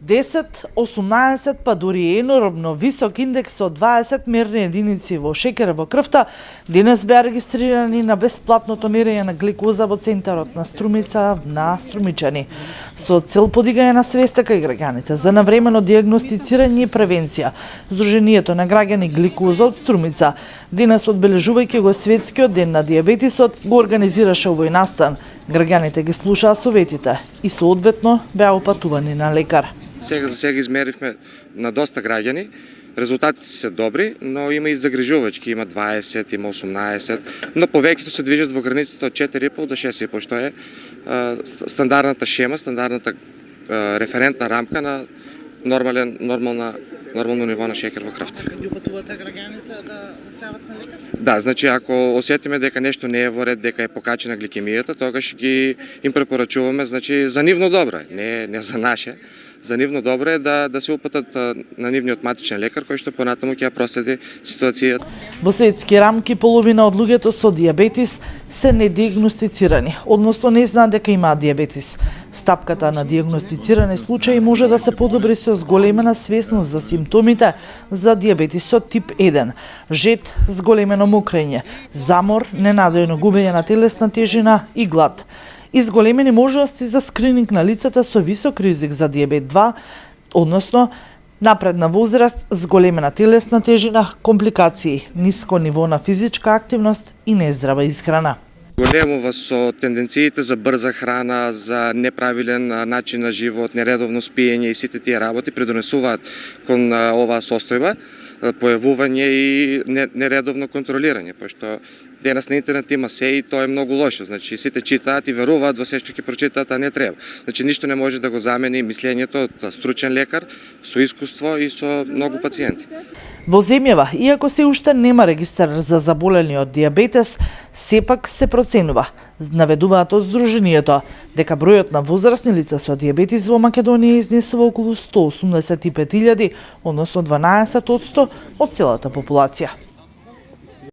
10, 18, па дури енормно висок индекс од 20 мерни единици во шекер во крвта, денес беа регистрирани на бесплатното мерење на гликоза во центарот на Струмица на Струмичани. Со цел подигање на свеста кај граѓаните за навремено дијагностицирање и превенција, Сдруженијето на граѓани гликоза од Струмица, денес одбележувајќи го светскиот ден на дијабетисот, го организираше овој настан. Граѓаните ги слушаа советите и соодветно беа опатувани на лекар. Сега за сега измерихме на доста граѓани. Резултатите се добри, но има и загрижувачки. Има 20, има 18, но повеќето се движат во границата од 4,5 до 6,5, што е стандардната шема, стандардната референтна рамка на нормално ниво на шекер во крвта. Ги опатувате граѓаните да сеат на лекар? Да, значи ако осетиме дека нешто не е во ред, дека е покачена гликемијата, тогаш им препорачуваме, значи за нивно добро, не за наше. За нивно добро е да се упатат на нивниот матичен лекар, кој што понатаму ќе ја проследи ситуацијата. Во светски рамки половина од луѓето со дијабетис се недиагностицирани, односно не знаат дека имаат дијабетис. Стапката на диагностицирани случаи може да се подобри со зголемена свесност за симптомите за дијабетисот тип 1, жет, зголемено мокрење, замор, ненадојно губење на телесна тежина и глад. Изголемени можности за скрининг на лицата со висок ризик за дијабет 2, односно напредна возраст, зголемена телесна тежина, компликации, ниско ниво на физичка активност и нездрава исхрана. Големува со тенденциите за брза храна, за неправилен начин на живот, нередовно спиење и сите тие работи придонесуваат кон оваа состојба, појавување и нередовно контролирање, пошто денес на интернет има се и тоа е многу лошо. Значи сите читаат и веруваат во се што ќе прочитаат, а не треба. Значи ништо не може да го замени мислењето од стручен лекар со искуство и со многу пациенти. Во земјава, иако се уште нема регистар за заболени од дијабетес, сепак се проценува, наведуваат од Сдруженијето, дека бројот на возрастни лица со дијабетис во Македонија изнесува околу 185.000, односно 12% од целата популација.